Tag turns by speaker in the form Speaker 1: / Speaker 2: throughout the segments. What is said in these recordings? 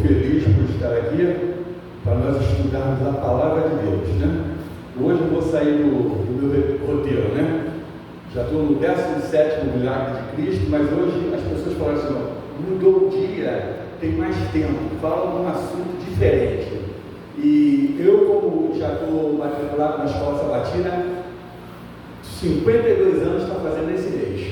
Speaker 1: feliz por estar aqui para nós estudarmos a palavra de Deus, né? Hoje eu vou sair do meu roteiro, né? Já estou no 17º milagre de Cristo, mas hoje as pessoas falam assim, ó, mudou o dia, tem mais tempo, fala de um assunto diferente. E eu, como já estou matriculado na escola sabatina, 52 anos está fazendo esse mês.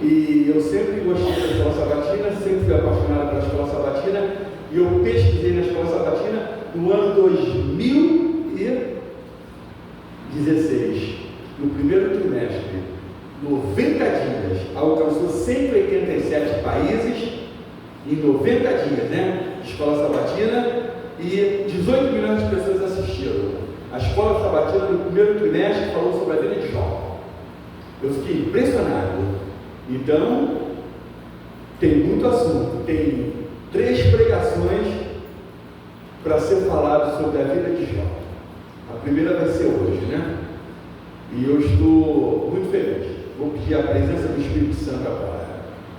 Speaker 1: E eu sempre gostei da escola sabatina, sempre fui apaixonado pela escola sabatina, e eu pesquisei na escola sabatina no ano 2016, no primeiro trimestre, 90 dias, alcançou 187 países em 90 dias, né? Escola sabatina, e 18 milhões de pessoas assistiram. A escola sabatina no primeiro trimestre falou sobre a vida de Jó. Eu fiquei impressionado. Então, tem muito assunto, tem 3 pregações para ser falado sobre a vida de Jó. A primeira vai ser hoje, né? E eu estou muito feliz. Vou pedir a presença do Espírito Santo agora.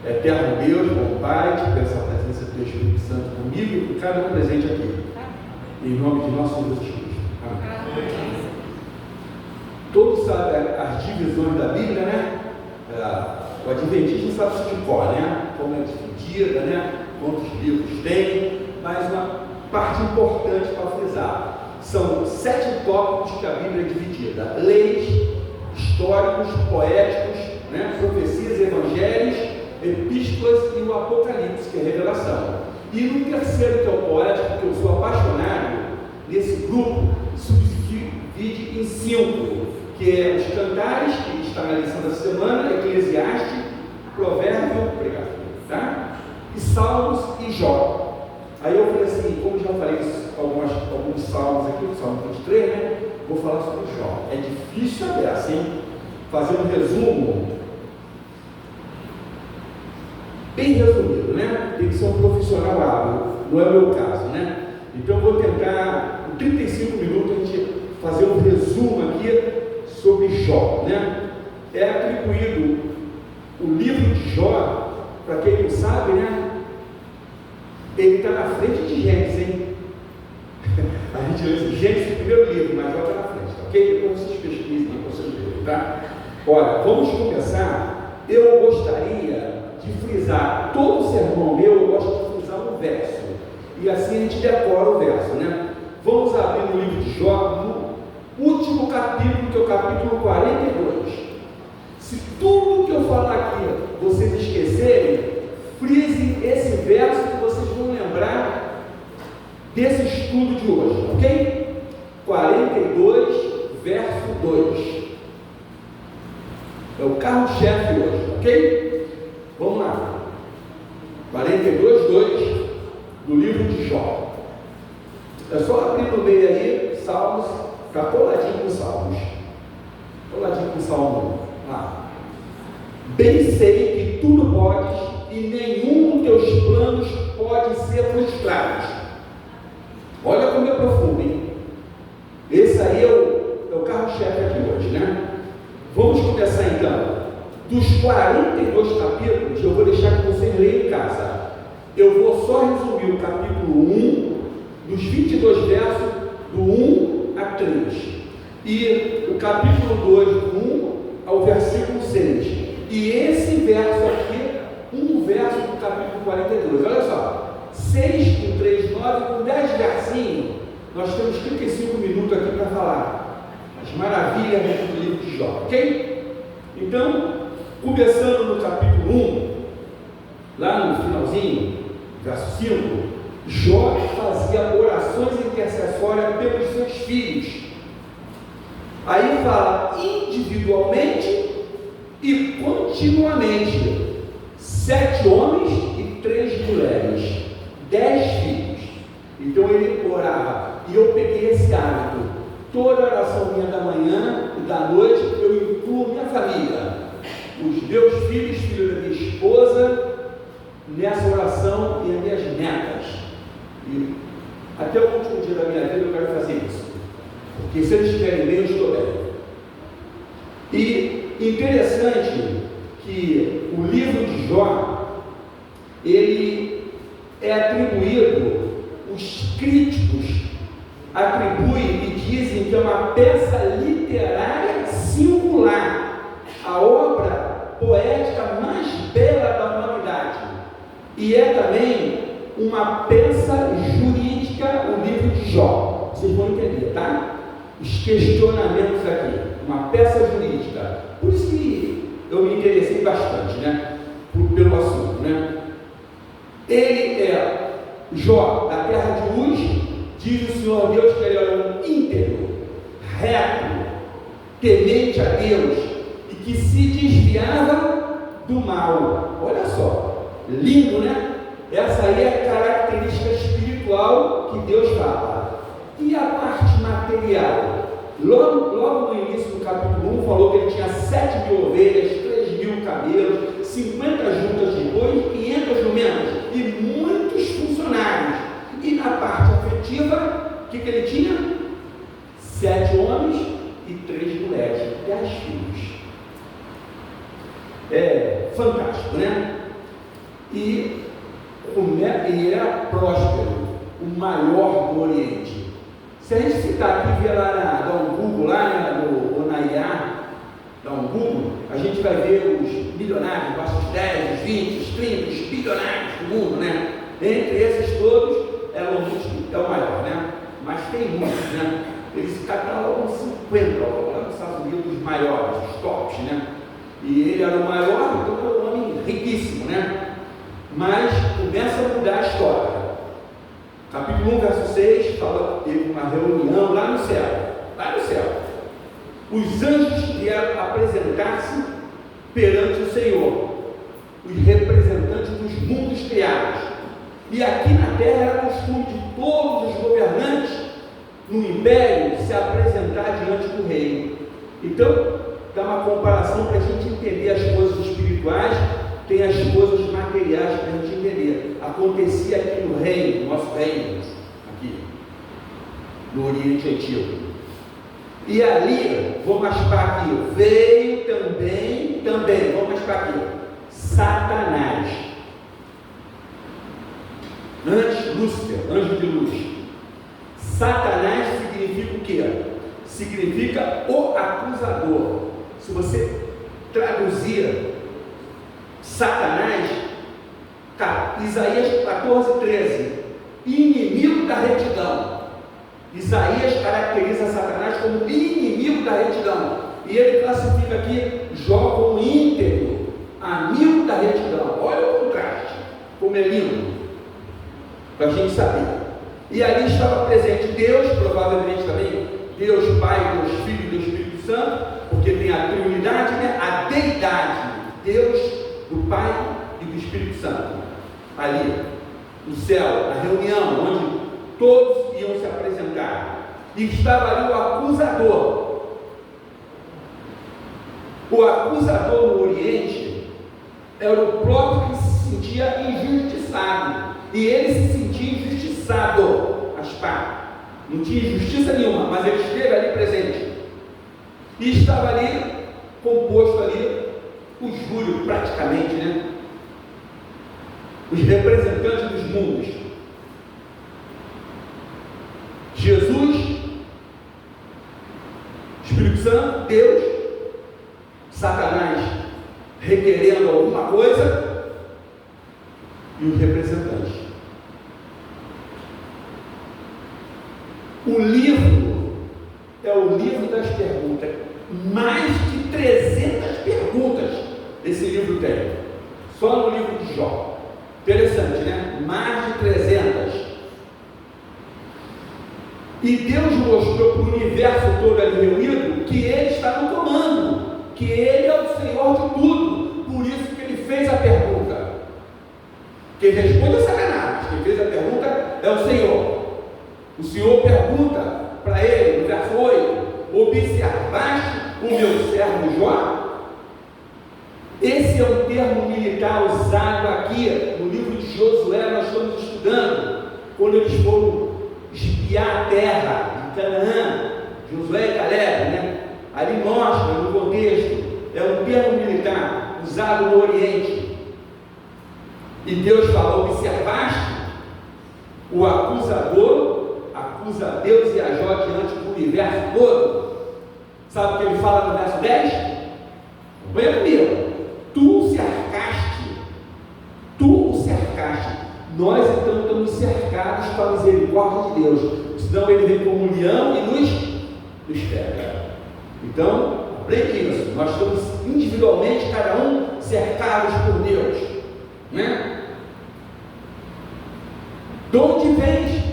Speaker 1: Eterno Deus, bom Pai, te peço a presença do Espírito Santo comigo e com cada um presente aqui. Em nome de nosso Jesus Cristo. Amém. Todos sabem as divisões da Bíblia, né? O Adventismo sabe isso de cor, né? Como é dividida, né? Quantos livros tem, mas uma parte importante para frisar. São 7 tópicos que a Bíblia é dividida: leis, históricos, poéticos, né? Profecias, evangelhos, epístolas e o Apocalipse, que é revelação. E no terceiro, que é o poético, que eu sou apaixonado, nesse grupo subdivide em 5, que é os Cantares, que está na lição da semana, Eclesiastes, Provérbios, obrigado, tá? E Salmos e Jó. Aí eu falei assim, como já falei alguns salmos aqui, o Salmo 23, né? Vou falar sobre Jó. É difícil saber assim, fazer um resumo bem resumido, né? Tem que ser um profissional hábil, não é o meu caso, né? Então eu vou tentar, em 35 minutos, a gente fazer um resumo aqui sobre Jó, né? É atribuído o livro de Jó, para quem não sabe, né? Ele está na frente de Gênesis, hein? A gente lê assim, Gênesis, o primeiro livro, mas Jó está na frente, ok? Depois vocês pesquisem para vocês verem, tá? Olha, vamos começar. Eu gostaria de frisar, todo sermão meu, eu gosto de frisar um verso, e assim a gente decora o verso, né? Vamos abrir no livro de Jó, no último capítulo, que é o capítulo 42. Se tudo que eu falar aqui vocês esquecerem, frisem esse verso que vocês vão lembrar desse estudo de hoje, ok? 42, verso 2. É o carro-chefe hoje, ok? Vamos lá. 42, 2 do livro de Jó. É só abrir no meio aí, Salmos, está coladinho com Salmos. Coladinho com Salmo 1. Lá. Bem sei que tudo podes e nenhum dos teus planos pode ser frustrado. Olha como é profundo, hein? Esse aí é o carro-chefe aqui hoje, né? Vamos começar então. Dos 42 capítulos, eu vou deixar que vocês leiam em casa. Eu vou só resumir o capítulo 1, dos 22 versos, do 1 a 3. E o capítulo 2, do 1 ao versículo 6. E esse verso aqui, um verso do capítulo 42. Olha só, 6 com 3, 9, com 10 versinhos, nós temos 35 minutos aqui para falar as maravilhas do livro de Jó, ok? Então, começando no capítulo 1, lá no finalzinho, verso 5, Jó fazia orações intercessórias pelos seus filhos. Aí fala individualmente e continuamente: 7 homens e 3 mulheres, 10 filhos. Então ele orava, e eu peguei esse hábito. Toda oração minha da manhã e da noite, eu incluo minha família, os meus filhos, filho da minha esposa, nessa oração, e as minhas netas. E até o último dia da minha vida eu quero fazer isso, porque se eles estiverem bem, eu estou bem. E interessante que o livro de Jó, ele é atribuído, os críticos atribuem e dizem que é uma peça literária singular, a obra poética mais bela da humanidade, e é também uma peça jurídica, o livro de Jó. Vocês vão entender, tá? Os questionamentos aqui, uma peça jurídica. Por isso que eu me interessei bastante, né? Pelo assunto, né? Ele é Jó, da terra de Uz, diz o Senhor Deus que ele era um íntegro, reto, temente a Deus e que se desviava do mal. Olha só, lindo, né? Essa aí é a característica espiritual que Deus fala. E a parte material? Logo no início do capítulo 1 falou que ele tinha 7.000 ovelhas, 3.000 camelos, 50 juntas de boi, 500 jumentos e muitos funcionários. E na parte afetiva, o que ele tinha? 7 homens e 3 mulheres, 10 filhos. É fantástico, né? E era próspero, o maior do Oriente. Se a gente citar aqui, ver lá, dar um Google lá no Onaiá, dar um Google, a gente vai ver os milionários, os 10, os 20, os 30, os bilionários do mundo, né? Entre esses todos, é o maior, né? Mas tem muitos, né? Eles catalogam 50 lá nos Estados Unidos, os maiores, os tops, né? E ele era o maior, então era um homem riquíssimo, né? Mas começa a mudar a história. Capítulo 1, verso 6, fala, teve uma reunião lá no céu. Lá no céu. Os anjos vieram apresentar-se perante o Senhor, os representantes dos mundos criados. E aqui na terra era costume de todos os governantes no império se apresentar diante do rei. Então, dá uma comparação para a gente entender as coisas espirituais, tem as coisas materiais para a gente entender. Acontecia aqui no reino, no nosso reino, aqui, no Oriente Antigo. E ali, vou maspar aqui, veio também, vou maspar aqui, Satanás. Antes, Lúcifer, anjo de luz. Satanás significa o quê? Significa o acusador. Se você traduzir Satanás, Isaías 14:13, inimigo da retidão. Isaías caracteriza Satanás como inimigo da retidão, e ele classifica aqui Jó como íntegro, amigo da retidão. Olha o contraste, como é lindo, para a gente saber. E ali estava presente Deus, provavelmente também Deus Pai, Deus Filho e Deus Espírito Santo, porque tem a Trindade, né? A deidade, Deus, do Pai e do Espírito Santo, ali no céu, na reunião, onde todos iam se apresentar, e estava ali o acusador. O acusador no Oriente era o próprio que se sentia injustiçado, e ele se sentia injustiçado, não tinha injustiça nenhuma, mas ele esteve ali presente, e estava ali, composto ali, o júri praticamente, né? Os representantes dos mundos. Jesus, Espírito Santo, Deus, Satanás requerendo alguma coisa e os representantes. O livro é o livro das perguntas. Mais de 300 perguntas esse livro tem, só no livro de Jó. Interessante, né? Mais de 300. E Deus mostrou para o universo todo ali reunido que Ele está no comando, que Ele é o Senhor de tudo. Por isso que Ele fez a pergunta. Quem responde é Satanás, quem fez a pergunta é o Senhor. O Senhor pergunta para ele, no verso 8: observaste o meu servo Jó? Esse é um termo militar usado aqui no livro de Josué. Nós estamos estudando quando eles foram espiar a terra de Canaã, Josué e Caleb, né? Ali mostra no contexto, é um termo militar usado no Oriente. E Deus falou: observaste O acusador acusa Deus e a Jó diante do universo todo. Sabe o que ele fala no verso 10? Acompanha comigo. Tu o cercaste. Nós então estamos cercados com a misericórdia de Deus. Senão ele vem como um leão e nos pega. Então, aprende isso. Nós estamos individualmente, cada um, cercados por Deus. Né? De onde vens?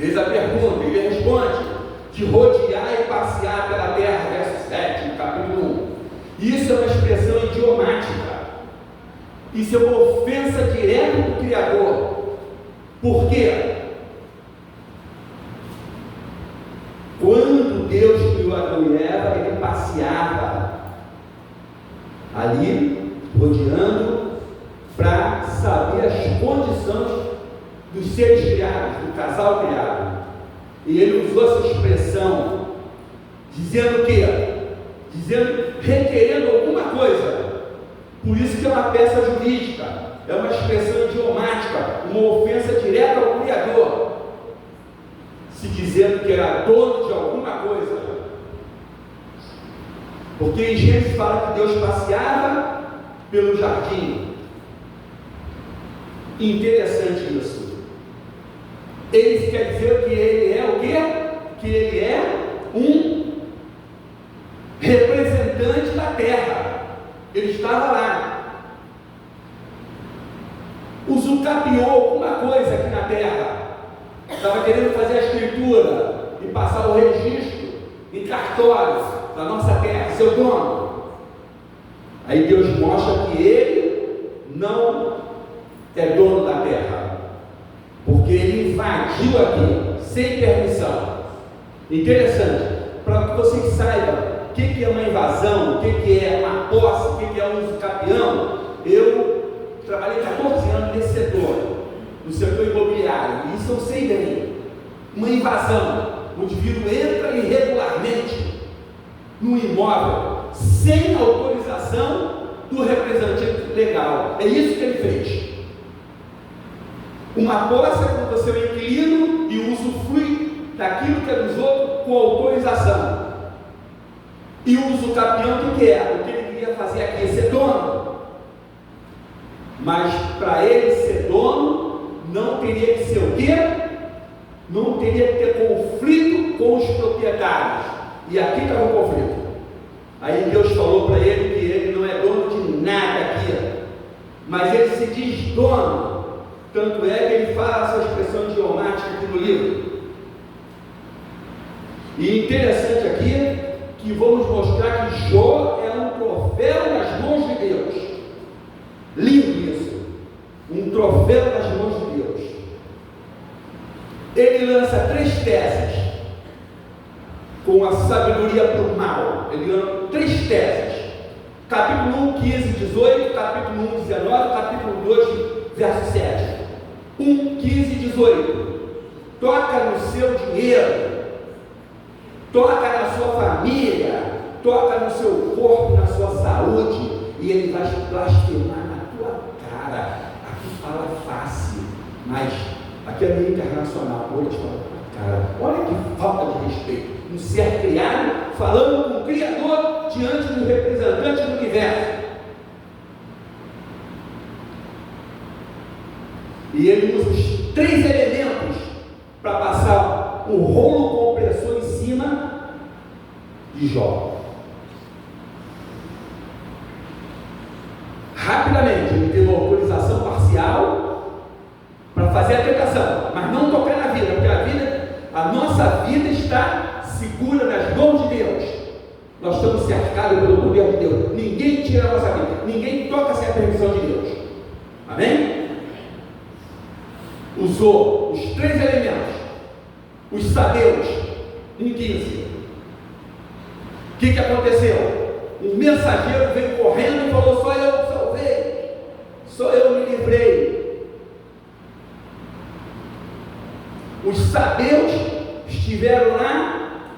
Speaker 1: Eis a pergunta, ele responde: de rodear e passear pela terra, verso 7, capítulo 1. Isso é uma expressão idiomática. Isso é uma ofensa direta do Criador. Por quê? Quando Deus criou Adão e Eva, ele passeava ali, rodeando, para saber as condições dos seres criados, do casal criado. E ele usou essa expressão, dizendo o quê? Requerendo alguma coisa. Por isso que é uma peça jurídica, é uma expressão idiomática, uma ofensa direta ao Criador, se dizendo que era dono de alguma coisa. Porque em Gênesis fala que Deus passeava pelo jardim. Interessante isso. Ele quer dizer que ele é o quê? Que ele é um representante da terra. Ele estava lá. Usucapiou alguma coisa aqui na terra. Estava querendo fazer a escritura e passar o registro em cartórios da nossa terra, seu dono. Aí Deus mostra que ele não é dono da terra, porque ele invadiu aqui sem permissão. Interessante, para que vocês saibam o que é uma invasão, o que é uma posse, o que é um usucapião. Eu trabalhei 14 anos nesse setor, no setor imobiliário, e isso eu sei bem. Uma invasão, o indivíduo entra irregularmente no imóvel, sem autorização do representante legal. É isso que ele fez. Uma posse é quando você é um inquilino e usufrui daquilo que é dos outros com autorização. E o usucapião, o que é? O que ele queria fazer aqui é ser dono. Mas para ele ser dono, não teria que ser o quê? Não teria que ter conflito com os proprietários. E aqui estava o conflito. Aí Deus falou para ele que ele não é dono de nada aqui, mas ele se diz dono. Tanto é que ele fala essa expressão idiomática aqui no livro. E interessante aqui que vamos mostrar que Jó é um troféu nas mãos de Deus. Lindo isso. Um troféu nas mãos de Deus. Ele lança 3 teses com a sabedoria para o mal. Ele lança 3 teses. Capítulo 1, 15, 18, capítulo 1, 19, capítulo 2, verso 7. 1, 15 e 18. Toca no seu dinheiro, toca na sua família, toca no seu corpo, na sua saúde, e ele vai blasfemar na tua cara. Aqui fala fácil, mas aqui é meio internacional. Hoje fala na cara. Olha que falta de respeito. Um ser criado falando com o Criador diante do representante do universo. E ele usa os 3 elementos para passar o rolo compressor em cima de Jó. Rapidamente, ele teve uma autorização parcial para fazer a tentação, mas não tocar na vida, porque a nossa vida está segura nas mãos de Deus. Nós estamos cercados pelo poder de Deus. Ninguém tira a nossa vida, ninguém toca sem a permissão de Deus. Amém? Usou os 3 elementos, os sabeus, 1,15. O que aconteceu? Um mensageiro veio correndo e falou: só eu salvei, só eu me livrei. Os sabeus estiveram lá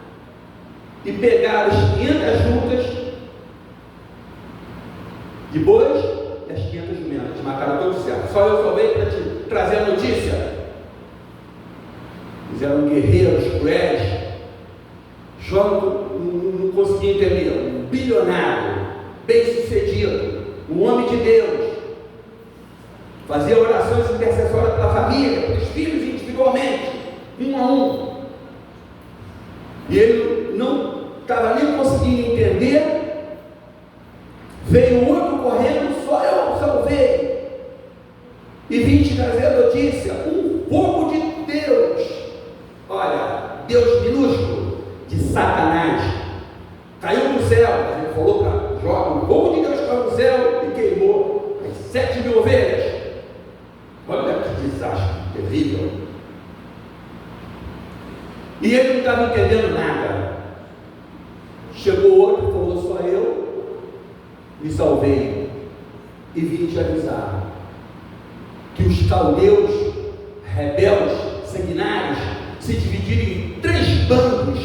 Speaker 1: e pegaram as 500 juntas de bois e as 500 jumentas, mataram todos certo. Só eu salvei para te trazer a notícia. Eles eram guerreiros cruéis. Jó não conseguia entender. Um bilionário, bem-sucedido, um homem de Deus, fazia orações intercessórias pela família, pelos filhos individualmente, um a um. E ele não estava nem conseguindo entender. Veio outro correndo, só eu salvei. E vim te trazer a notícia, um fogo de Deus. Olha, Deus minúsculo, de Satanás, caiu do céu. Ele falou para Jó, um fogo de Deus caiu do céu e queimou as 7.000 ovelhas. Olha que desastre terrível. E ele não estava entendendo nada. Chegou outro e falou, só eu me salvei e vim te avisar que os caldeus rebeldes, sanguinários, se dividiram em 3 bandos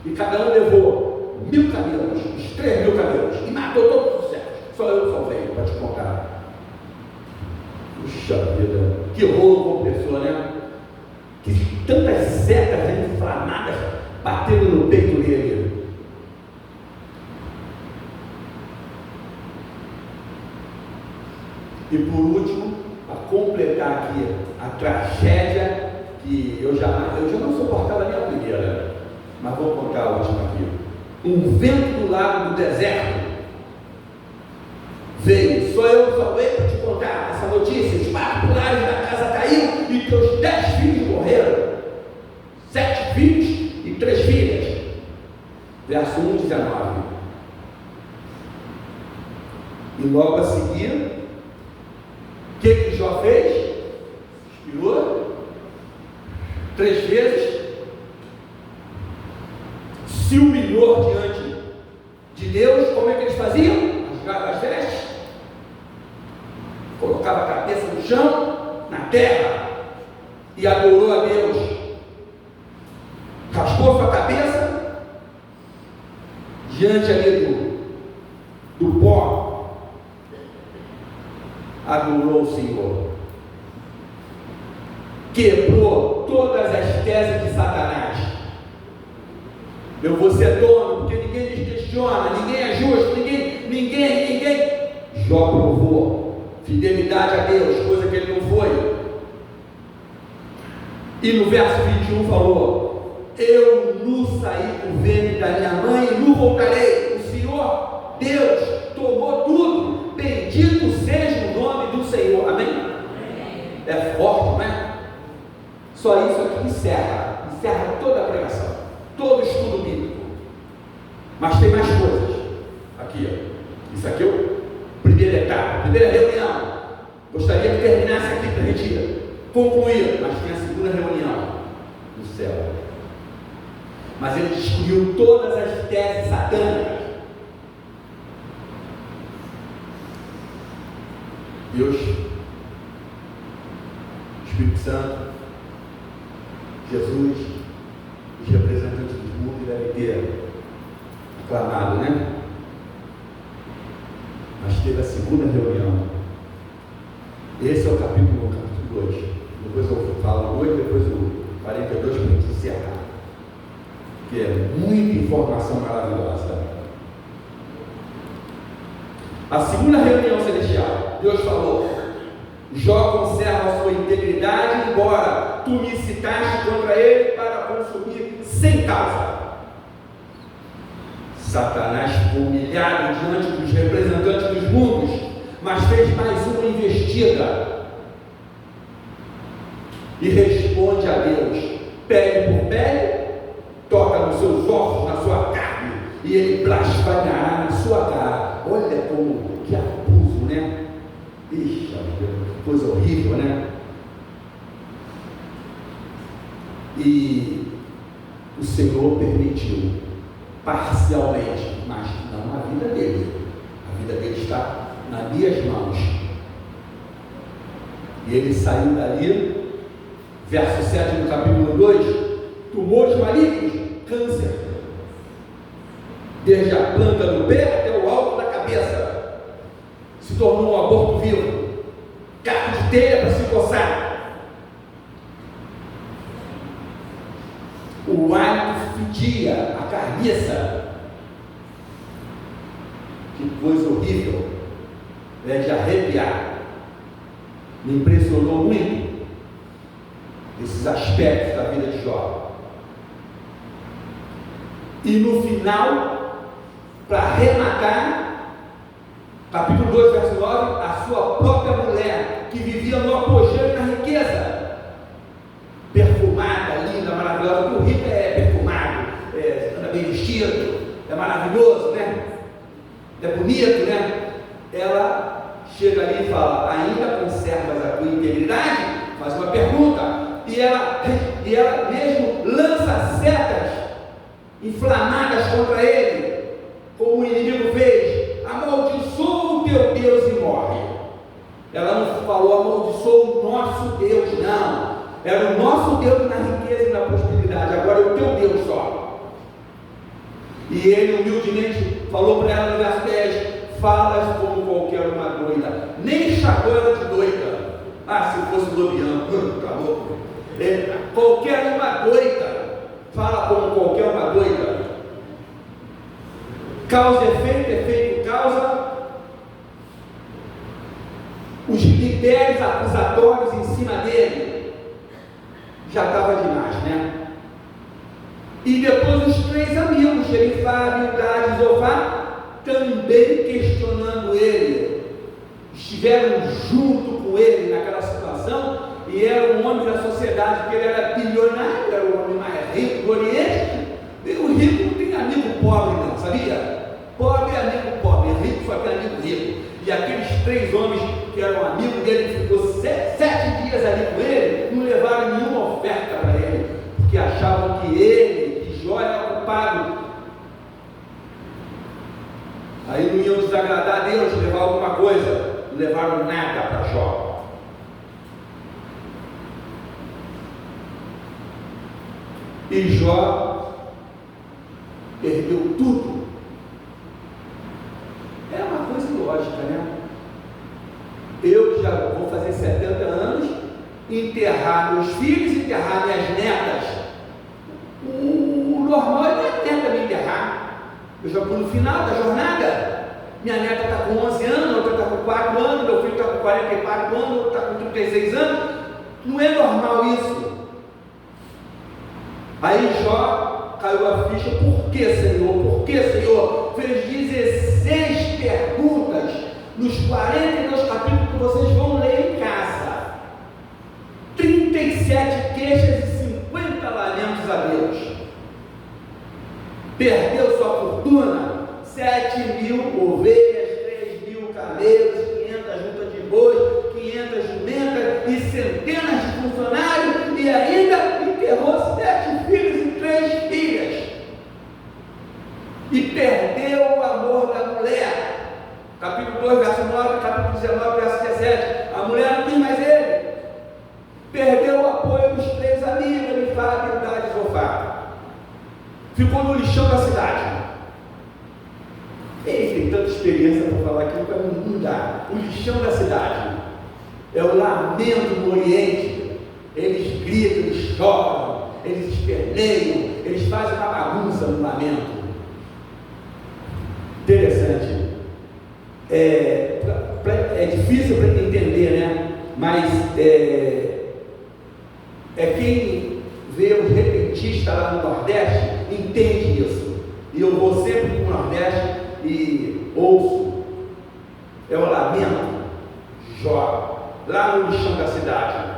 Speaker 1: e cada um levou 1.000 camelos, os 3.000 camelos, e matou todos os servos. Só eu salvei, para te contar. Puxa vida, que rolo como pessoa, né? Que tantas setas inflamadas batendo no peito dele. E por último, para completar aqui a tragédia que eu já não suportava nem a primeira, mas vou contar a última aqui. Um vento do lado do deserto veio, só eu salvei para te contar essa notícia. Os 4 pilares da casa caíram e teus 10 filhos morreram. 7 filhos e 3 filhas. Verso 1, 19. E logo a seguir, o que Jó fez? Expirou 3 vezes, se humilhou diante de Deus. Como é que eles faziam? Rasgavam as vestes, colocava a cabeça no chão, na terra, e adorou a Deus. Raspou sua cabeça diante ali do pó, adorou o Senhor, quebrou todas as teses de Satanás. Eu vou ser dono, porque ninguém nos questiona, ninguém é justo, ninguém. Jó provou fidelidade a Deus, coisa que ele não foi. E no verso 21 falou: eu nu saí do ventre da minha mãe e nu voltarei. O Senhor Deus tomou tudo. Bendito seja o nome do Senhor. Amém? É forte, não é? Só isso aqui encerra toda a pregação, todo o estudo bíblico. Mas tem mais coisas aqui, ó. Isso aqui é a primeira etapa, a primeira reunião. Gostaria que terminasse aqui para a gente concluir, mas tem a segunda reunião no céu. Mas ele destruiu todas as teses satânicas. Deus, Espírito Santo, Jesus, os representantes do mundo devem ter aclamado, né? Mas teve a segunda reunião. Esse é o capítulo 2. Depois eu falo 8, depois o 42 para a gente encerrar. Que é muita informação maravilhosa. A segunda reunião celestial, Deus falou: Jó conserva a sua integridade, embora tu me incitaste contra ele para consumir sem causa. Satanás ficou humilhado diante dos representantes dos mundos, mas fez mais uma investida e responde a Deus, pele por pele, toca nos seus ossos, na sua carne, e ele blasfemará na sua cara. Olha como, que abuso, né? Ixi, que coisa horrível, né? E o Senhor permitiu, parcialmente, mas não a vida dele. A vida dele está nas minhas mãos. E ele saiu dali, verso 7 do capítulo 2, tumores malignos, câncer, desde a planta do pé até o alto da cabeça, se tornou um aborto vivo, carne de telha para se coçar. O hálito fedia, a carniça. Que coisa horrível. É de arrepiar. Me impressionou muito esses aspectos da vida de Jó. E no final, para arrematar, capítulo 2, verso 9, a sua própria mulher, que vivia no apogeu e na riqueza, perfumada, linda, maravilhosa, porque o rico é perfumado, anda bem vestido, é maravilhoso, né? É bonito, né? Ela chega ali e fala: ainda conservas a tua integridade? Faz uma pergunta, e ela mesmo lança setas inflamadas contra ele, como o inimigo fez: amaldiçoa o teu Deus e morre. Ela não falou amaldiçoa o nosso Deus, não. Era o nosso Deus na riqueza e na prosperidade, agora é o teu Deus só. E ele humildemente falou para ela no verso 10: falas como qualquer uma doida. Nem chamou ela de doida. Ah, se fosse Lobiano, tá louco? Qualquer uma doida. Fala como qualquer uma doida. Causa efeito, efeito causa. Os critérios acusatórios em cima dele já estava demais, né? E depois os 3 amigos, Jerifá, Bildad e Zofá, também questionando ele, estiveram junto com ele naquela situação, e era um homem da sociedade, porque ele era bilionário, era o homem mais rico do Oriente. E o rico não tem amigo pobre não, sabia? Pobre é amigo pobre, rico só tem amigo rico. E aqueles 3 homens que eram amigos dele, ficou 7 dias ali com ele, não levaram nenhuma oferta para ele, porque achavam que ele, que Jó, era culpado. Aí não iam desagradar a Deus, levar alguma coisa, não levaram nada para Jó. E Jó perdeu tudo. É uma coisa lógica, né? Eu já vou fazer 70 anos, enterrar meus filhos, enterrar minhas netas. O normal é minha neta me enterrar. Eu já estou no final da jornada. Minha neta está com 11 anos, outra está com 4 anos, meu filho está com 44 anos, outro está com 36 anos. Não é normal isso. Aí Jó caiu a ficha: por que, Senhor? Por que, Senhor? Fez 16 perguntas nos 42 capítulos que vocês vão ler em casa. 37 queixas e 50 lamentos a Deus. Perdeu sua fortuna, 7.000 ovelhas, 3.000 camelos, 500 juntas de bois, 500 jumentas e centenas de funcionários, e ainda enterrou 7 filhos e 3 filhas. E perdeu o amor da mulher. Capítulo 2, verso 9, capítulo 19, verso 17. A mulher não quis mais ele. Perdeu o apoio dos 3 amigos, Jerifá, Bildad e Zofá. Ficou no lixão da cidade. Ele tem tanta experiência para falar aqui, para não dá. O lixão da cidade é o lamento no Oriente. Eles gritam, eles choram, eles esperneiam, eles fazem uma bagunça no lamento. Interessante. É difícil para entender, né? Mas quem vê os repentistas lá no Nordeste entende isso. E eu vou sempre para o Nordeste e ouço. É o lamento de Jó, lá no lixão da cidade.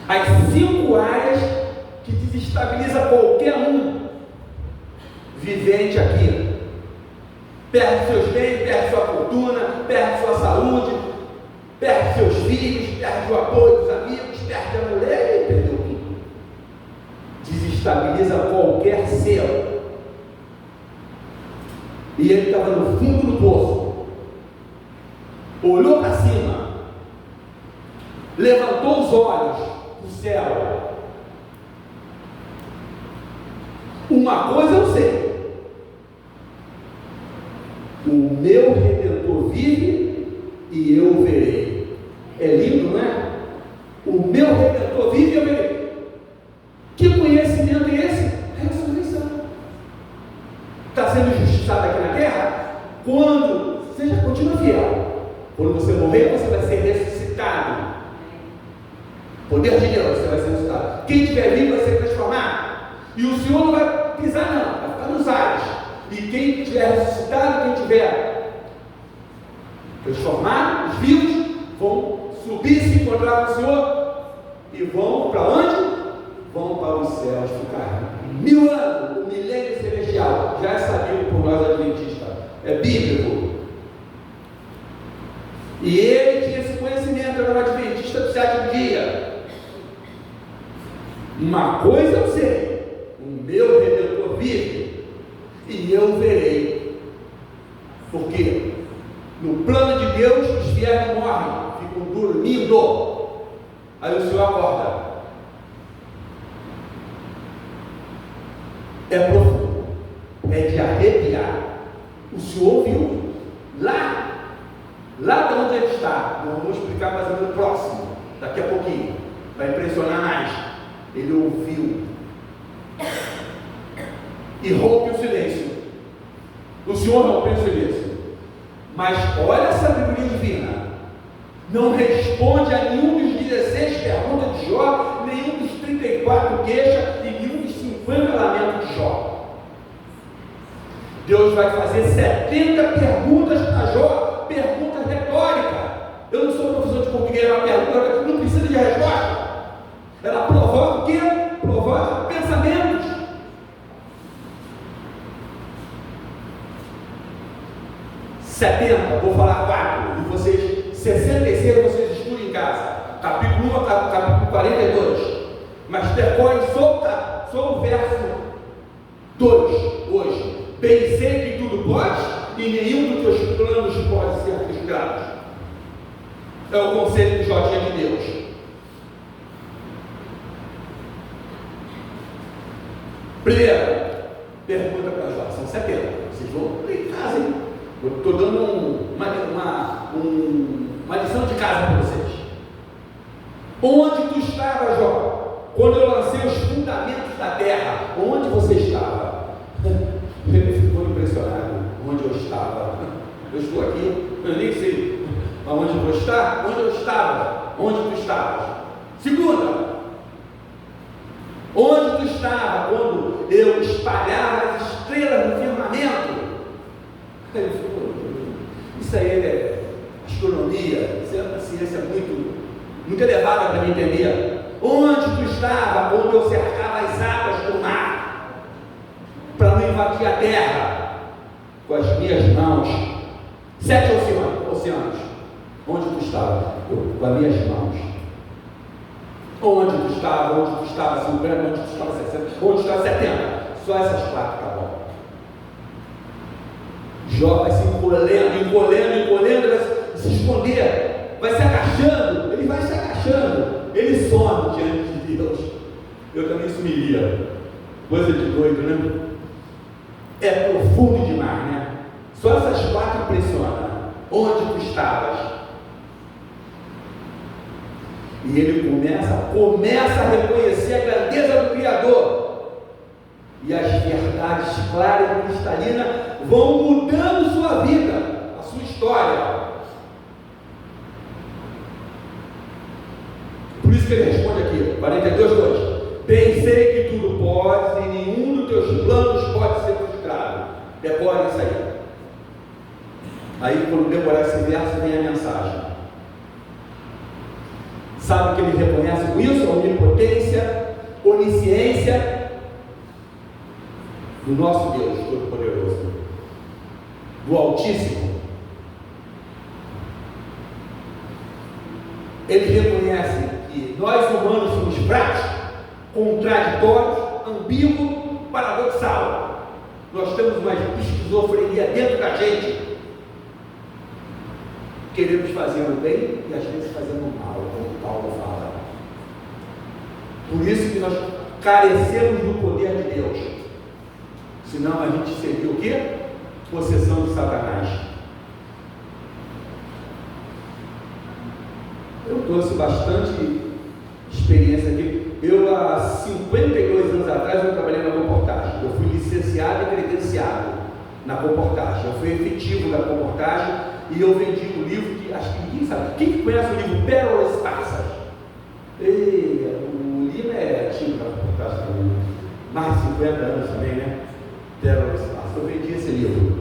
Speaker 1: As 5 áreas que desestabiliza qualquer um vivente aqui. Perde seus bens, perde sua fortuna, perde sua saúde, perde seus filhos, perde o apoio dos amigos, perde a mulher e perdeu tudo. Desestabiliza qualquer ser. E ele estava no fundo do poço, olhou para cima, levantou os olhos para o céu. Uma coisa eu sei: o meu Redentor vive e eu o verei. É lindo, não é? O meu Redentor vive e eu verei. Que conhecimento Poder de Deus, você vai ser ressuscitado. Quem estiver vivo vai ser transformado. E o Senhor não vai pisar, não, vai ficar nos ares. E quem estiver ressuscitado, quem estiver transformado, os vivos, vão subir, se encontrar com o Senhor e vão para onde? Vão para os céus, ficar 1000 anos, o milênio celestial. Já é sabido por nós adventistas, é bíblico. E ele tinha esse conhecimento, era um adventista do 7º dia. Uma coisa eu sei: o meu Redentor vive e eu verei. Porque no plano de Deus os fiéis não morrem, ficam dormindo. Aí o Senhor acorda. É profundo, é de arrepiar. O Senhor viu lá de onde ele está. Eu vou explicar mais ou menos no próximo, daqui a pouquinho, vai impressionar mais. Ele ouviu e rompe o silêncio. O Senhor rompeu o silêncio. Mas olha a sabedoria divina. Não responde a nenhum dos 16 perguntas de Jó, nenhum dos 34 queixas e nenhum dos 50 lamentos de Jó. Deus vai fazer 70 perguntas para Jó, perguntas retóricas. Eu não sou professor de português, é uma pergunta que não precisa de resposta. Ela provoca o quê? Provoca pensamentos. Vou falar 4, e vocês, 66 vocês estudam em casa, capítulo 1 a capítulo 42, mas decorem só o verso 2, hoje. Bem sei que tudo pode, e nenhum dos teus planos pode ser frustrado. É o conselho que Jó tinha de Deus. Primeiro, pergunta para Jó, são 70, vocês vão em casa, hein? Eu estou dando uma lição de casa para vocês. Onde tu estava, Jó? Quando eu lancei os fundamentos da terra, onde você estava? Ele ficou impressionado. Onde eu estava? Eu estou aqui, eu nem sei aonde eu vou estar. Onde eu estava? Onde tu estavas? Segunda, onde tu estava quando eu espalhava as estrelas no firmamento? Ele falou, isso aí é astronomia, isso é uma ciência muito elevada para me entender. Onde tu estava quando eu cercava as águas do mar, para não invadir a terra com as minhas mãos? 7 oceanos. Onde tu estava? Com as minhas mãos. Onde tu estava 50, onde tu estava 60, onde tu estava 70. Só essas 4, tá bom. Jó vai se encolhendo, vai se esconder, vai se agachando, ele vai se agachando, ele some diante de Deus. Eu também sumiria, coisa de doido, né? É profundo demais, né? Só essas 4 impressionam. Onde tu estavas? E ele começa a reconhecer a grandeza do Criador. E as verdades claras e cristalinas vão mudando sua vida, a sua história. Por isso que ele responde aqui, 42:2. Bem sei que tudo podes e nenhum dos teus planos pode ser frustrado. Decore isso aí. Aí quando decorar esse verso vem a mensagem. Sabe o que ele reconhece com isso? A onipotência, onisciência do nosso Deus Todo-Poderoso, do Altíssimo. Ele reconhece que nós humanos somos fracos, contraditórios, ambíguos, paradoxal. Nós temos uma esquizofrenia dentro da gente. Queremos fazer o bem e às vezes fazendo o mal, como Paulo fala. Por isso que nós carecemos do poder de Deus. Senão a gente seria o quê? Possessão de Satanás. Eu trouxe bastante experiência aqui. Eu, há 52 anos atrás, eu trabalhei na comportagem. Eu fui licenciado e credenciado na comportagem. Eu fui efetivo na comportagem e eu vendi um livro que acho que ninguém sabe. Quem conhece o livro Pérolas Esparsas? Lima é antigo na reportagem também, mais de 50 anos também, né? Pérola do Espaço. Eu vendi esse livro,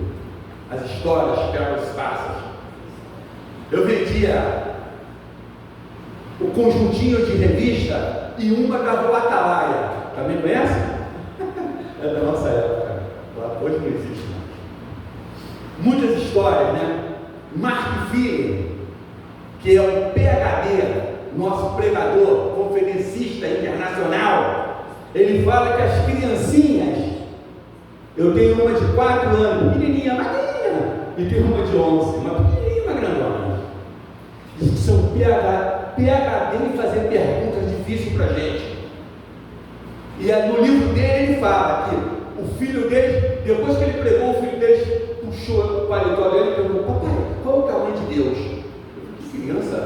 Speaker 1: as histórias Pérola do Espaço. Eu vendia o conjuntinho de revista e uma da Rua Atalaia. Também conhece? É da nossa época. Hoje não existe mais. Muitas histórias, né? Mark Filho, que é um PhD, nosso pregador, conferencista internacional, ele fala que as criancinhas, eu tenho uma de 4 anos, pequenininha, magrinha, e tenho uma de 11, uma pequenininha, uma grandona. Eles são PhD em fazer perguntas difíceis para a gente. E no livro dele ele fala que o filho dele, depois que ele pregou, o filho dele puxou o paletó dele e perguntou: papai, qual é o tamanho de Deus? Que criança,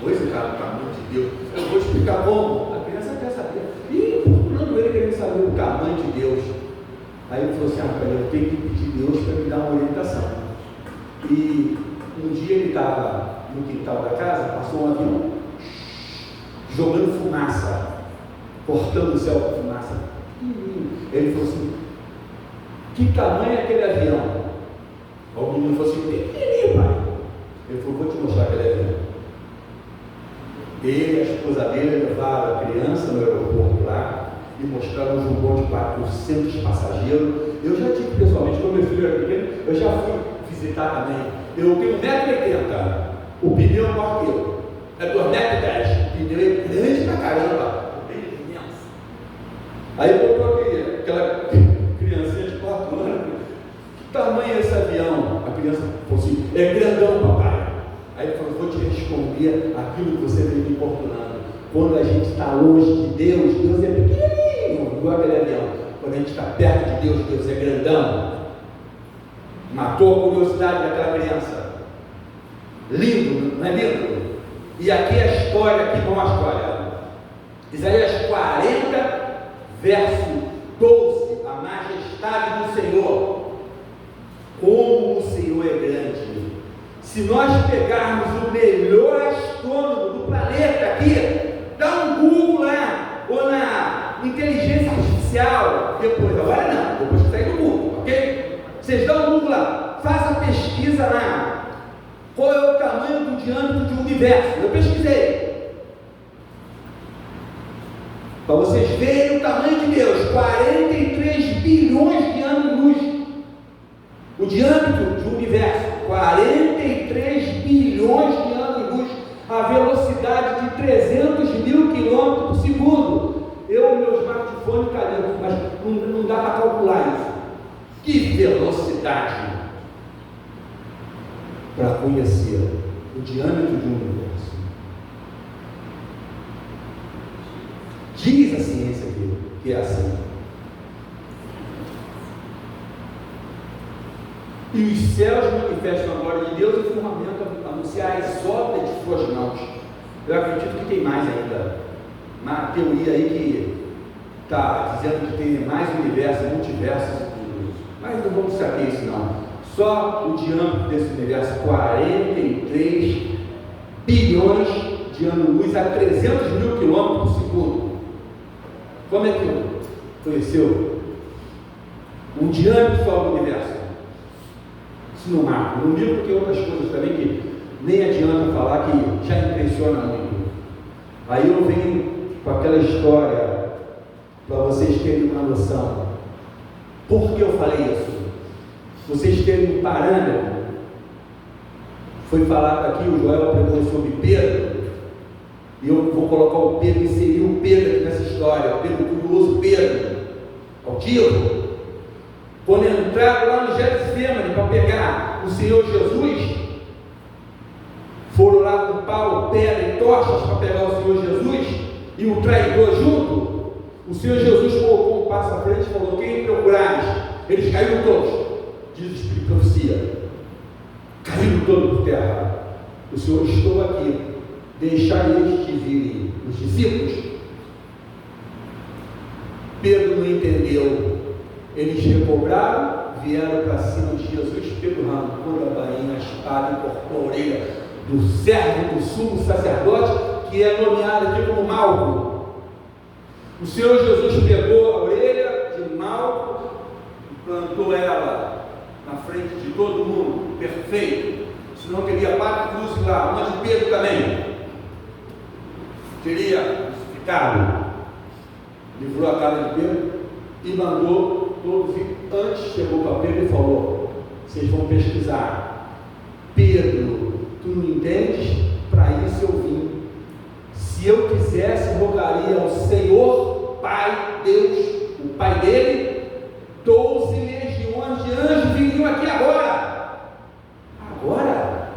Speaker 1: coisa, cara, o tamanho de Deus. Eu vou explicar como. A criança quer saber. E procurando ele querendo saber o tamanho de Deus. Aí ele falou assim: eu tenho que pedir a Deus para me dar uma orientação. E um dia ele estava no quintal da casa, passou um avião jogando fumaça, cortando o céu com fumaça. Ele falou assim: que tamanho é aquele avião? O menino falou assim: pequenininho, pai. Ele falou: vou te mostrar aquele avião. Ele e a esposa dele levaram a criança no aeroporto lá e mostraram um voo de 400 passageiros. Eu já tive pessoalmente, quando meu filho era pequeno, eu já fui visitar também. Eu tenho 1,80m, o pneu é maior que eu, é 2,10m, o pneu é grande pra caramba, bem imenso. Aí botou aquela criancinha de 4 anos: que tamanho é esse avião? A criança falou assim: é grandão, papai. Aí ele falou: vou te responder aquilo que você vem me importunando. Quando a gente está longe de Deus, Deus é pequenininho, igual aquele avião. Quando a gente está perto de Deus, Deus é grandão. Matou a curiosidade daquela criança. Lindo, não é lindo? E aqui a história, aqui vamos a história. Isaías 40, verso 12. A majestade do Senhor. Como o Senhor é grande. Se nós pegarmos o melhor astrônomo do planeta aqui, dá um Google lá, ou na inteligência artificial, depois, agora não, depois que sair do Google, ok? Vocês dão um Google lá, façam a pesquisa lá. Qual é o tamanho do diâmetro do universo? Eu pesquisei. Para vocês verem o tamanho de Deus, 43 bilhões de anos-luz. O diâmetro do universo, 43 bilhões de anos-luz, a velocidade de 300 mil quilômetros por segundo. Meu smartphone caiu, mas não dá para calcular isso. Que velocidade para conhecer o diâmetro do universo. Diz a ciência que é assim. E os céus manifestam a glória de Deus e o firmamento anunciar as obras de suas mãos. Eu acredito que tem mais ainda. Uma teoria aí que está dizendo que tem mais universo, multiversos, mas não vamos saber isso não. Só o diâmetro desse universo, 43 bilhões de anos-luz a 300 mil quilômetros por segundo. Como é que conheceu um diâmetro só do universo? Isso não marca. No livro tem outras coisas também que nem adianta falar, que já impressiona muito. Aí eu venho com aquela história para vocês terem uma noção. Por que eu falei isso? Vocês terem um parâmetro. Foi falado aqui, o Joel pregou sobre Pedro, e eu vou colocar o Pedro, inserir o Pedro aqui nessa história, o Pedro curioso, Pedro, altivo. Quando entraram lá no Getsemane para pegar o Senhor Jesus, foram lá com pau, pedra e tochas para pegar o Senhor Jesus, e o traidor junto. O Senhor Jesus colocou um passo à frente e falou: quem procurais? Eles caíram todos, diz o Espírito de profecia, caíram todos por terra. O Senhor: estou aqui, deixai estes virem. Os discípulos, Pedro não entendeu. Eles recobraram, vieram para cima de Jesus. Pedro arrancou da bainha a espada e cortou a orelha do servo do sumo sacerdote, que é nomeado aqui como Malco. O Senhor Jesus pegou a orelha de Malco e plantou ela na frente de todo mundo, perfeito. Senão teria pato cruz lá, uma de Pedro também. Teria crucificado. Livrou a cara de Pedro e mandou todos ir. Antes chegou para Pedro e falou: vocês vão pesquisar. Pedro, tu não entendes? Para isso eu vim. Se eu quisesse, rogaria ao Senhor, Pai, Deus, o Pai dele, 12 legiões de anjos viriam aqui agora. Agora?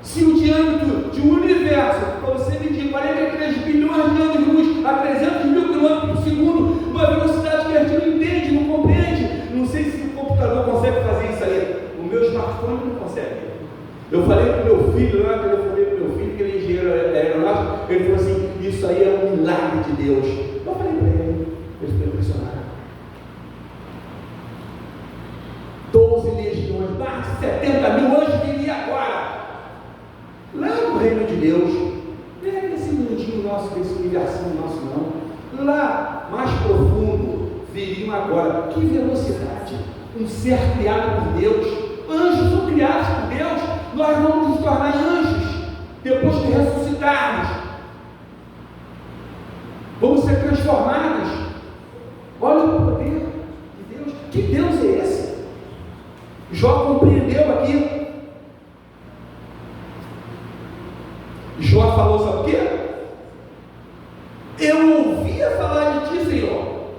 Speaker 1: Se o diâmetro de um universo, para você medir 43 bilhões de anos de luz a 300 mil quilômetros por segundo, uma velocidade que a gente não entende, não compreende. Não sei se o computador consegue fazer isso aí. O meu smartphone não consegue. Eu falei para o meu filho lá, que ele é engenheiro aeronáutico, ele falou assim: isso aí é um milagre de Deus. Eu falei para ele ficou impressionado. 12 legiões, mais de 70 mil anjos viria agora. Lá no reino de Deus, não é nesse mundinho nosso, desse universinho nosso não. Lá, mais profundo, viriam agora. Que velocidade! Um ser criado por Deus. Anjos são criados por Deus. Nós vamos nos tornar anjos depois de ressuscitarmos. Vamos ser transformados. Olha o poder de Deus. Que Deus é esse? Jó compreendeu aqui. Jó falou: sabe o quê? Eu ouvia falar de ti, Senhor,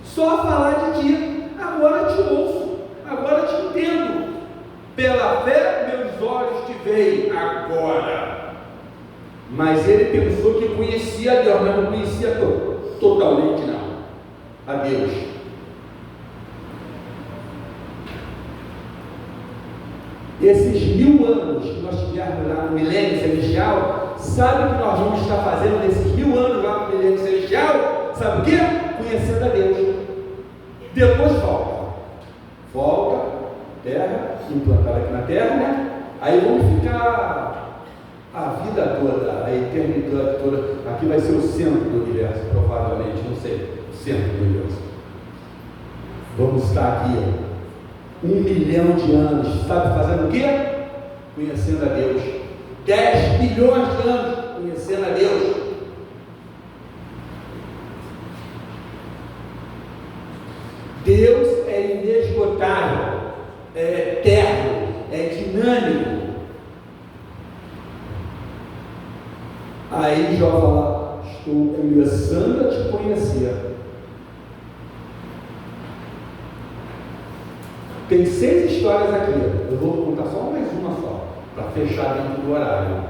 Speaker 1: só falar de ti. Agora te ouço, agora te entendo. Pela fé meus olhos te veem agora. Mas ele pensou que conhecia a Deus, mas não conhecia totalmente não a Deus. Esses 1000 anos que nós tivemos lá no milênio celestial, sabe o que nós vamos estar fazendo nesses 1000 anos lá no milênio celestial? Sabe o quê? Conhecendo a Deus. Depois volta, terra, implantada aqui na terra, né? Aí vamos ficar a vida toda, a eternidade toda. Aqui vai ser o centro do universo, provavelmente, não sei, o centro do universo. Vamos estar aqui, 1 milhão de anos, sabe fazendo o quê? Conhecendo a Deus. 10 bilhões de anos conhecendo a Deus. Deus é inesgotável, é eterno, é dinâmico. Aí Jó fala: estou começando a te conhecer. Tem 6 histórias aqui, eu vou contar só mais uma só, para fechar dentro do horário,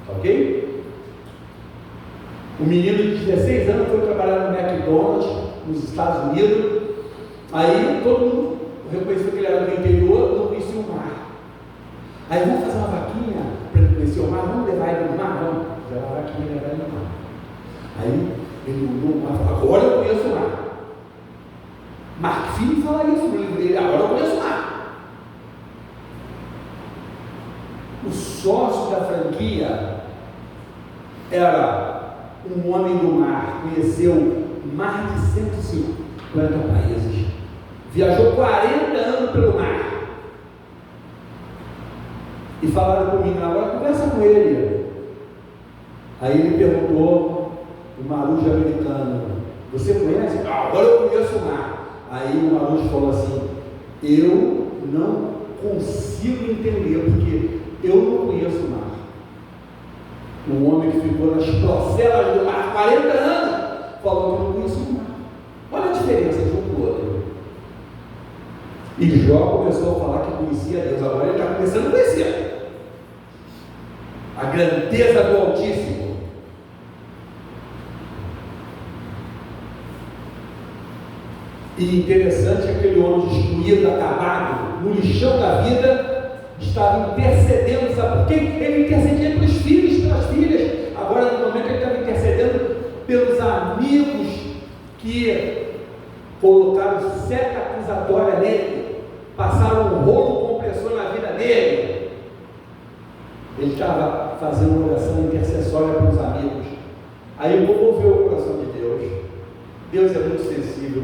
Speaker 1: ok? O menino de 16 anos foi trabalhar no McDonald's, nos Estados Unidos. Aí todo mundo reconheceu que ele era do interior, não conhecia o mar. Aí vamos fazer uma vaquinha para ele conhecer o mar, vamos levar ele no mar? Vamos levar a vaquinha e levar ele no mar. Aí ele mudou o mar e falou: agora eu conheço o mar. Mark Filho fala isso no livro dele: agora eu conheço o mar. O sócio da franquia era um homem do mar, conheceu mais de 150 países, viajou 40 anos pelo mar. E falaram comigo: agora conversa com ele. Aí ele perguntou, o marujo americano: você conhece? Agora eu conheço o mar. Aí o marujo falou assim: eu não consigo entender, porque eu não conheço o mar. Um homem que ficou nas procelas do mar 40 anos falou que não conhecia o mar. Olha a diferença de um para o outro. E Jó começou a falar que conhecia Deus. Agora ele está começando a conhecer a grandeza do Altíssimo. E interessante que aquele homem destruído, acabado, no lixão da vida, estava intercedendo. Sabe por quê? Ele intercedia pelos filhos, pelas filhas. Agora, no momento, ele estava intercedendo pelos amigos que colocaram seta acusatória nele, passaram um rolo compressor na vida dele. Ele estava fazendo uma oração intercessória pelos amigos. Aí eu vou mover o coração de Deus. Deus é muito sensível,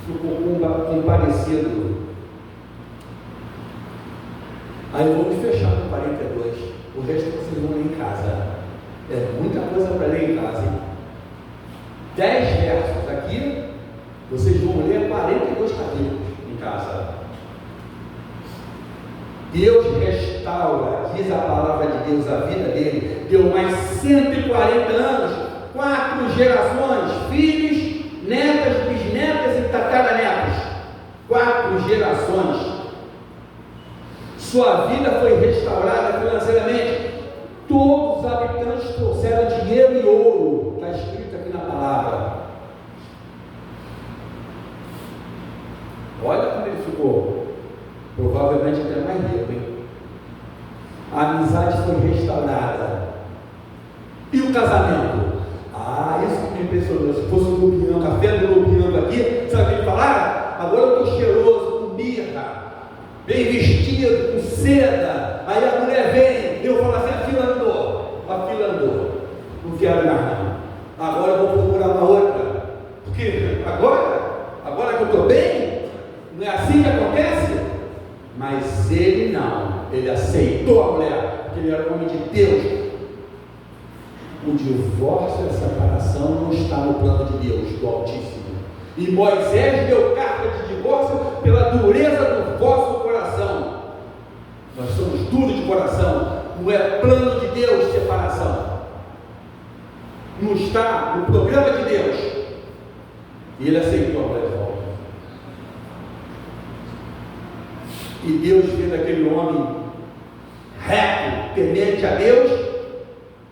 Speaker 1: ficou compadecido. Aí eu vou me fechar com 42, o resto vocês vão ler em casa. É muita coisa para ler em casa, hein? 10 versos aqui, vocês vão ler 42 capítulos em casa. Deus restaura, diz a palavra de Deus, a vida dele, deu mais 140 anos, 4 gerações, filhos, netas, bisnetas e tataranetas, 4 gerações. Sua vida foi restaurada financeiramente. Todos os habitantes trouxeram dinheiro e ouro, está escrito aqui na palavra. Olha como ele ficou, provavelmente até mais rico, hein? A amizade foi restaurada. E o casamento? Isso que me impressionou. Se fosse o Lubianco, a fé do Lubianco aqui, sabe o que ele falar? Agora eu estou cheiroso, com mirra, bem vestido, com seda. Aí a mulher vem, eu falo assim, a fila andou, não quero mais não, agora eu vou procurar uma outra, porque agora que eu estou bem, não é assim que acontece? Mas ele não, ele aceitou a mulher, porque ele era um homem de Deus. O divórcio e a separação não está no plano de Deus, do Altíssimo. E Moisés deu carta de divórcio pela dureza do vosso coração. Nós somos duros de coração. Não é plano de Deus separação. Não está no programa de Deus. E ele aceitou a mulher de volta. E Deus vendo aquele homem reto, temente a Deus.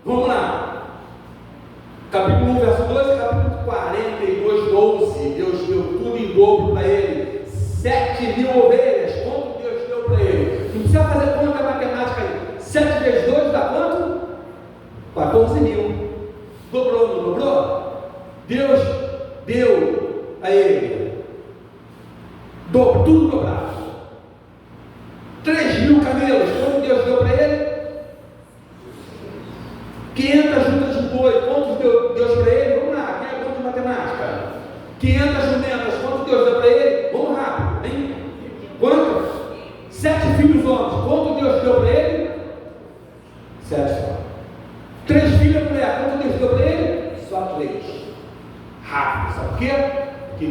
Speaker 1: Vamos lá. Capítulo 1, verso 12, capítulo 42, 12. Deus deu tudo em dobro para ele. 7.000 ovelhas. Quanto Deus deu para ele? Não precisa fazer conta matemática aí. 7 vezes 2 dá quanto? 14.000. Dobrou, não dobrou? Deus deu a ele. Tudo dobrado. 3.000 camelos. Quanto Deus deu para ele? 500 juntas de boi, quanto Deus para ele? Vamos lá, quem é bom de matemática? 500 jumentas, quanto Deus deu para ele? Vamos rápido, hein? Quanto? 7 filhos homens, quanto Deus deu para ele? 7 só. 3 filhas mulheres, quanto Deus deu para ele? Só 3. Rápido, sabe por quê? Porque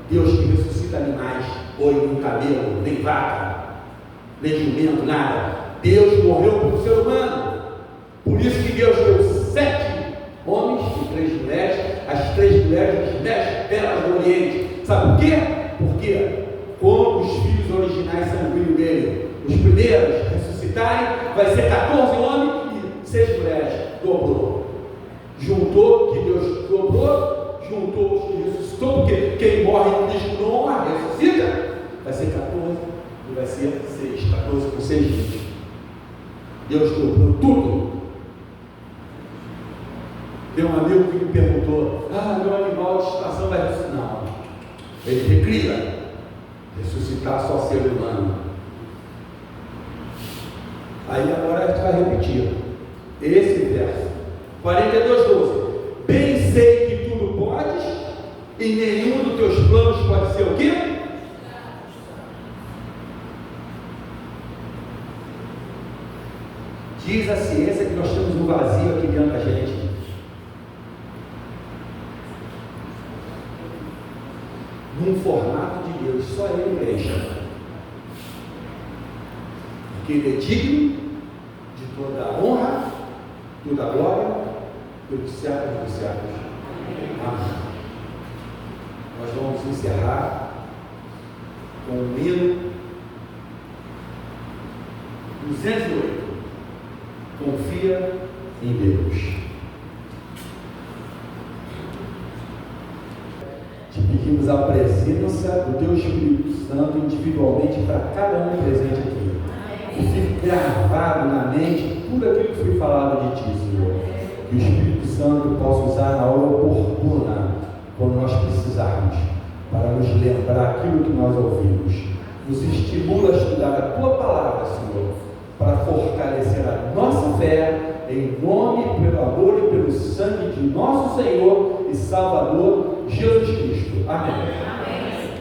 Speaker 1: Deus que ressuscita animais, boi, nem camelo, nem vaca, nem jumento, nada. Deus morreu por ser humano. Por isso que Deus deu 7 homens e 3 mulheres, as 3 mulheres, as 10 belas do Oriente. Sabe por quê? Porque como os filhos originais são filhos dele, os primeiros ressuscitarem, vai ser 14 homens e 6 mulheres. Dobrou. Juntou, que Deus dobrou, juntou os que ressuscitou, porque quem morre em Cristo não morre, ressuscita. Vai ser 14 e vai ser 6. 14 com 6 20. Deus dobrou tudo. Tem um amigo que me perguntou: meu animal de estimação vai ressuscitar? Não, ele recria. Ressuscitar só ser humano. Aí agora a gente vai repetir esse verso 42, 12. Bem sei que tudo podes, e nenhum dos teus planos pode ser o quê? Diz a ciência que nós temos um vazio aqui dentro da gente. Num formato de Deus, só Ele preenche. Porque Ele é digno de toda a honra, toda a glória, pelos séculos dos séculos. Amém. Nós vamos encerrar com o hino 208. Confia em Deus. Te pedimos a presença do Teu Espírito Santo individualmente para cada um presente aqui. Que fique gravado na mente tudo aquilo que foi falado de Ti, Senhor. Que o Espírito Santo possa usar na hora oportuna, quando nós precisarmos, para nos lembrar aquilo que nós ouvimos. Nos estimula a estudar a Tua palavra, Senhor, para fortalecer a nossa fé
Speaker 2: em nome, pelo amor e pelo sangue de nosso Senhor e Salvador Jesus Cristo. Amém.
Speaker 3: Amém.